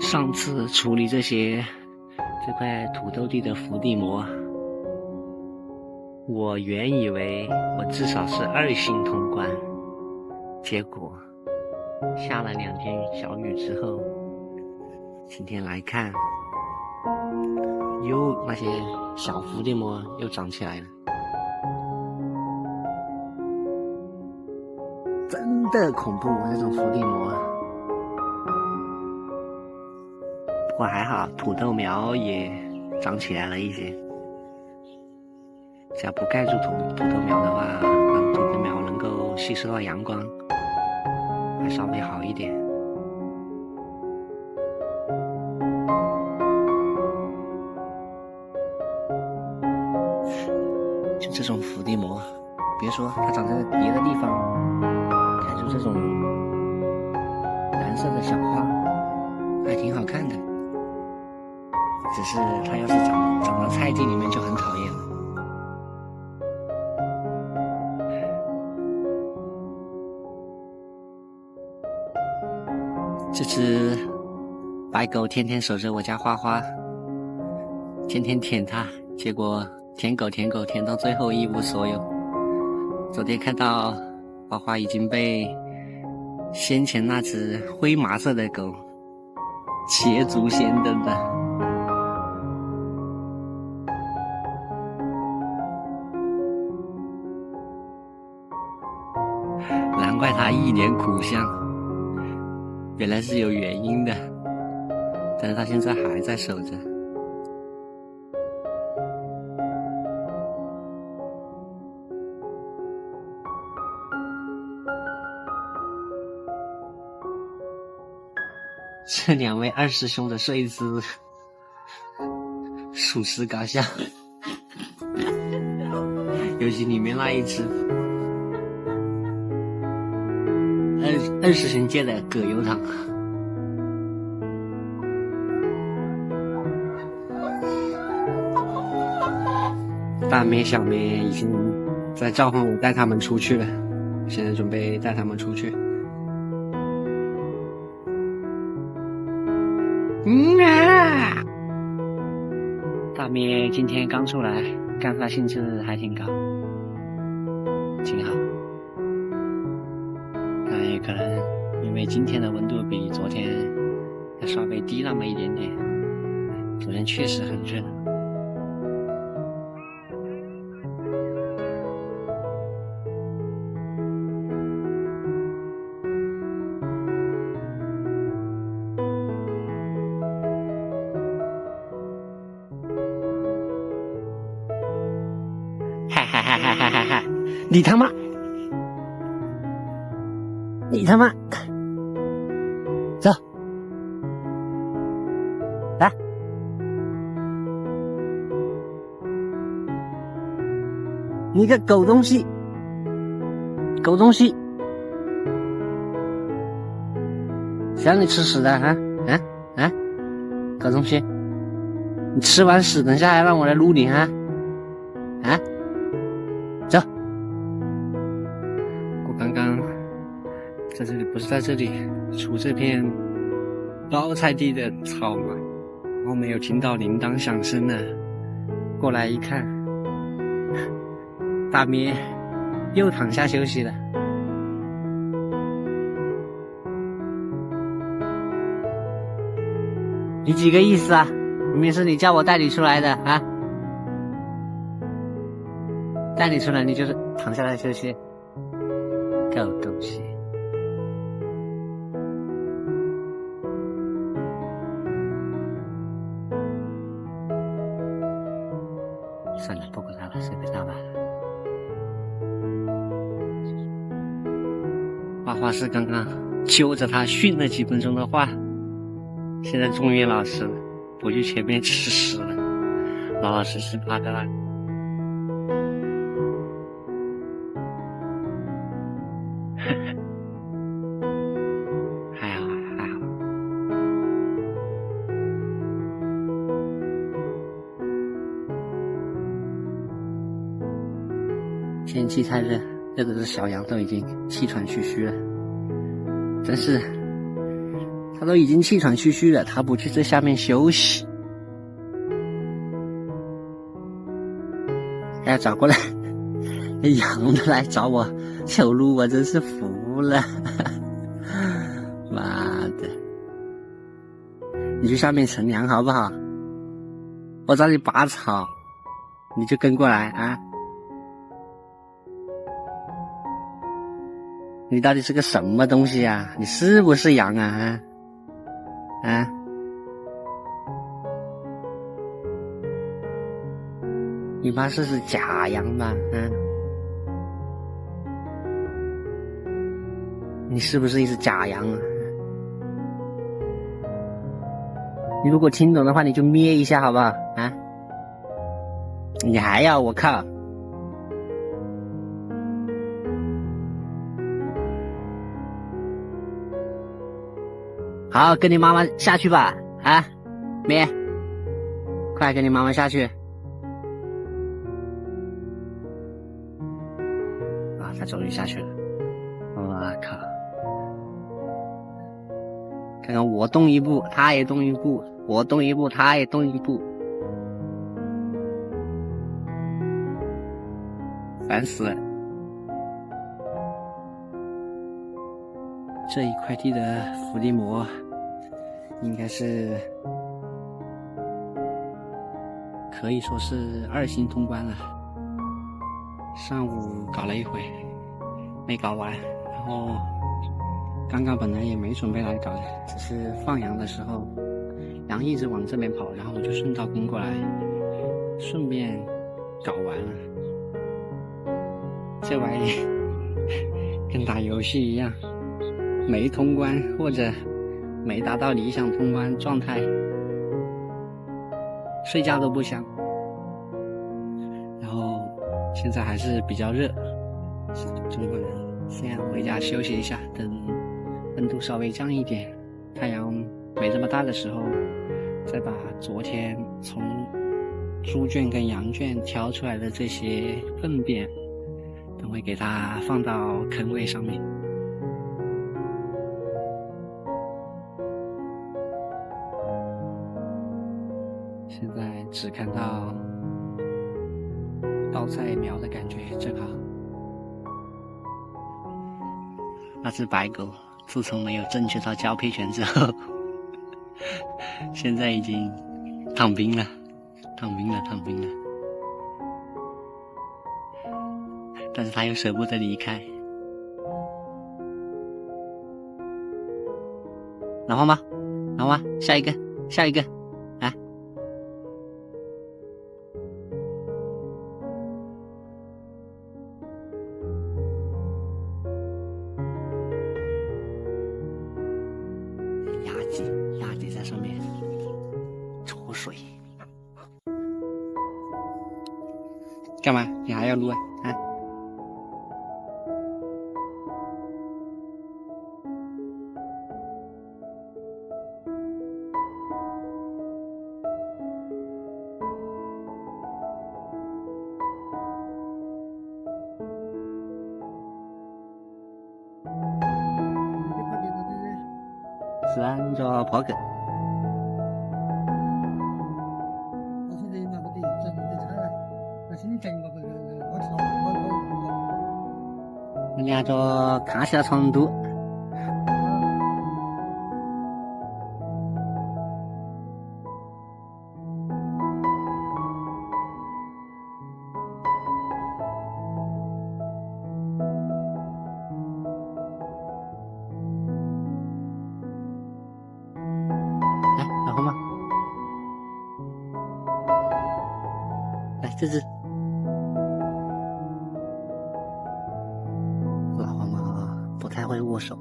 上次处理这块土豆地的伏地魔，我原以为我至少是2星通关，结果下了2天小雨之后，今天来看，那些小伏地魔又长起来了，真的恐怖那种伏地魔。不过还好，土豆苗也长起来了一些。只要不盖住土豆苗的话，让土豆苗能够吸收到阳光，还稍微好一点。就这种伏地魔，别说它长在别的地方，开出这种蓝色的小花，还挺好看的。只是它要是长到菜地里面就很讨厌了。这只白狗天天守着我家花花，天天舔它，结果舔狗舔到最后一无所有。昨天看到花花已经被先前那只灰麻色的狗捷足先登了。难怪他一脸苦相，原来是有原因的，但是他现在还在守着。这2位二师兄的睡姿属实搞笑，尤其里面那一只二师兄界的葛优躺。大咩小咩已经在召唤我带他们出去了，现在准备带他们出去。大咩今天刚出来，干发兴致还挺高，挺好。但也可能因为今天的温度比昨天要稍微低那么一点点，昨天确实很热。哈哈哈哈哈哈哈！你他妈！走，来！你个狗东西！谁让你吃屎的啊？狗东西！你吃完屎，等下还让我来撸你啊？走！我刚刚在这里，不是在这里，除这片高菜地的草嘛，然后没有听到铃铛响声了，过来一看，大咩又躺下休息了。你几个意思啊？明明是你叫我带你出来的啊！带你出来，你就是躺下来休息，狗东西！算了，不管他了，随便他吧。花花是刚刚揪着他训了几分钟的话，现在终于老实了，不去前面吃屎了，老老实实趴在那里。还好。天气太热，热的这小羊都已经气喘吁吁了，真是他都已经气喘吁吁了，他不去这下面休息，还要找过来养的来找我求路，我真是服了。妈的，你去下面乘凉好不好？我找你拔草，你就跟过来啊！你到底是个什么东西啊？你是不是羊啊？啊？你妈是假羊吧？你是不是一只假羊啊？你如果听懂的话，你就咩一下好不好？啊？你还要我靠！好，跟你妈妈下去吧，啊，咩，快跟你妈妈下去。啊，他终于下去了。我靠！看看我动一步，他也动一步；我动一步，他也动一步。烦死了！这一块地的伏地魔应该是可以说是2星通关了。上午搞了一会没搞完，然后刚刚本来也没准备来搞的，只是放羊的时候羊一直往这边跑，然后我就顺道跟过来，顺便搞完了。这玩意跟打游戏一样，没通关或者没达到理想通关状态，睡觉都不香。然后现在还是比较热，中国人先回家休息一下，等温度稍微降一点，太阳没这么大的时候，再把昨天从猪圈跟羊圈挑出来的这些粪便，等会给它放到坑位上面。现在只看到稻菜苗的感觉正好。那只白狗自从没有争取到交配权之后，现在已经躺平了，躺平了，躺平了。但是他又舍不得离开。老黄妈，老黄妈，下一个，下一个，来。鸭子在上面戳水，干嘛？你还要撸啊？啊？是啊，你说破梗。你按照看下长度。来，老黄妈，来这只。老黄妈不太会握手，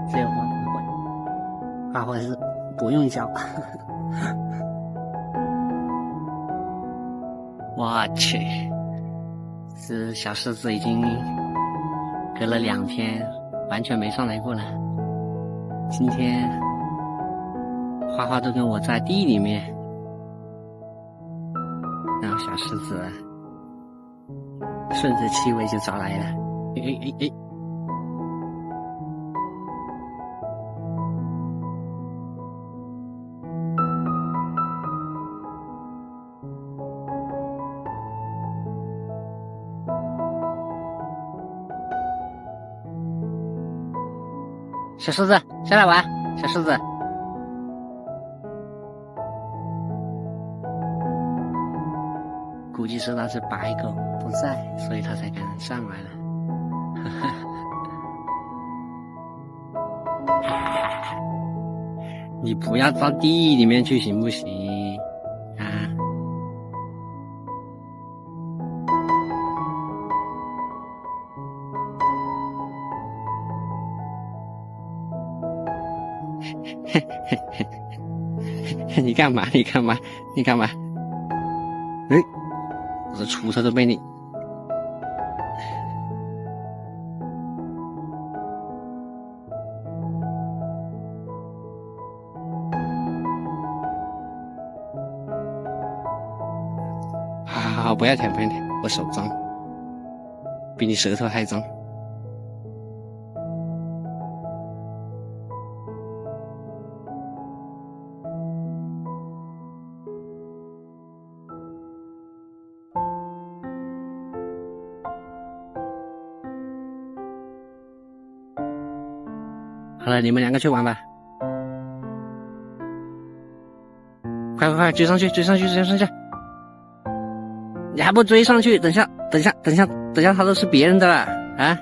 只有花花会，花花是不用教。我去，这小狮子已经隔了2天完全没上来过了。今天花花都跟我在地里面，然后小狮子顺着气味就找来了。哎！小狮子，下来玩，小狮子。估计是那只白狗不在，所以它才敢上来了。你不要到地里面去行不行啊？你干嘛？你干嘛？你干嘛？哎，我的锄头都被你。好，不要舔，不要舔，我手脏，比你舌头还脏。好了，你们两个去玩吧。快快快，追上去，追上去，追上去！你还不追上去？等下，他都是别人的了啊！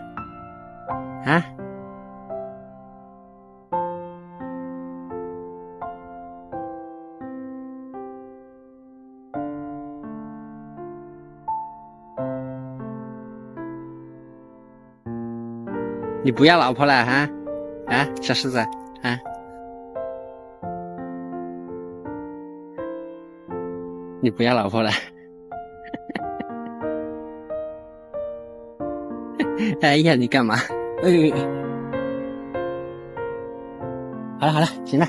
啊！你不要老婆了哈？啊，小狮子啊！你不要老婆了？哎呀，你干嘛？哎，好了，行了。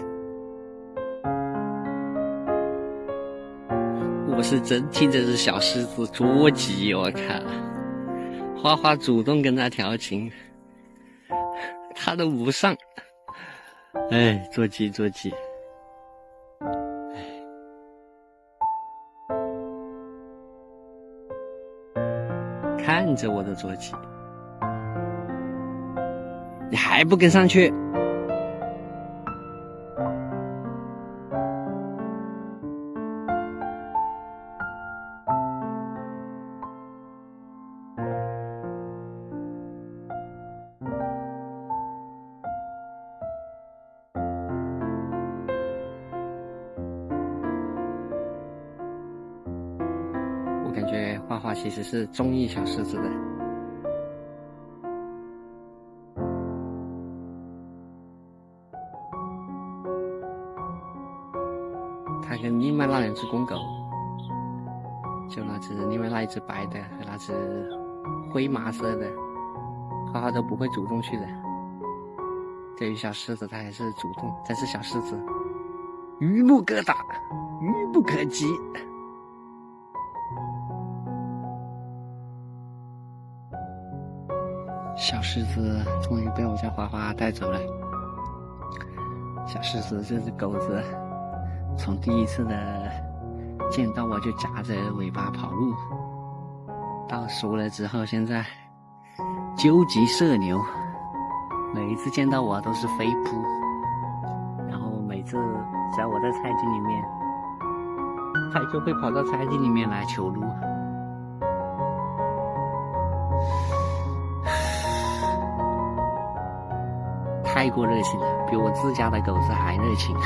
我是真替这只小狮子着急，我靠！花花主动跟他调情，他都不上。哎，着急。看着我的着急，你还不跟上去？我感觉花花其实是中意小狮子的。他跟另外那两只公狗，就另外那一只白的和那只灰麻色的，花花都不会主动去的。对于小狮子，它还是主动，但是小狮子榆木疙瘩，愚不可及。小狮子终于被我家花花带走了。小狮子这只狗子，从第一次的见到我就夹着尾巴跑路，到熟了之后，现在究极社牛，每一次见到我都是飞扑，然后每次只要我在菜地里面，它就会跑到菜地里面来求撸。太过热情了，比我自家的狗子还热情。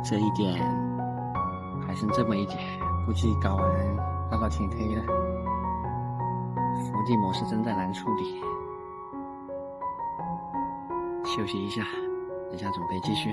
这一点还剩这么一点，估计搞完要到天黑了。伏地魔是真的难处理。休息一下，等下准备继续。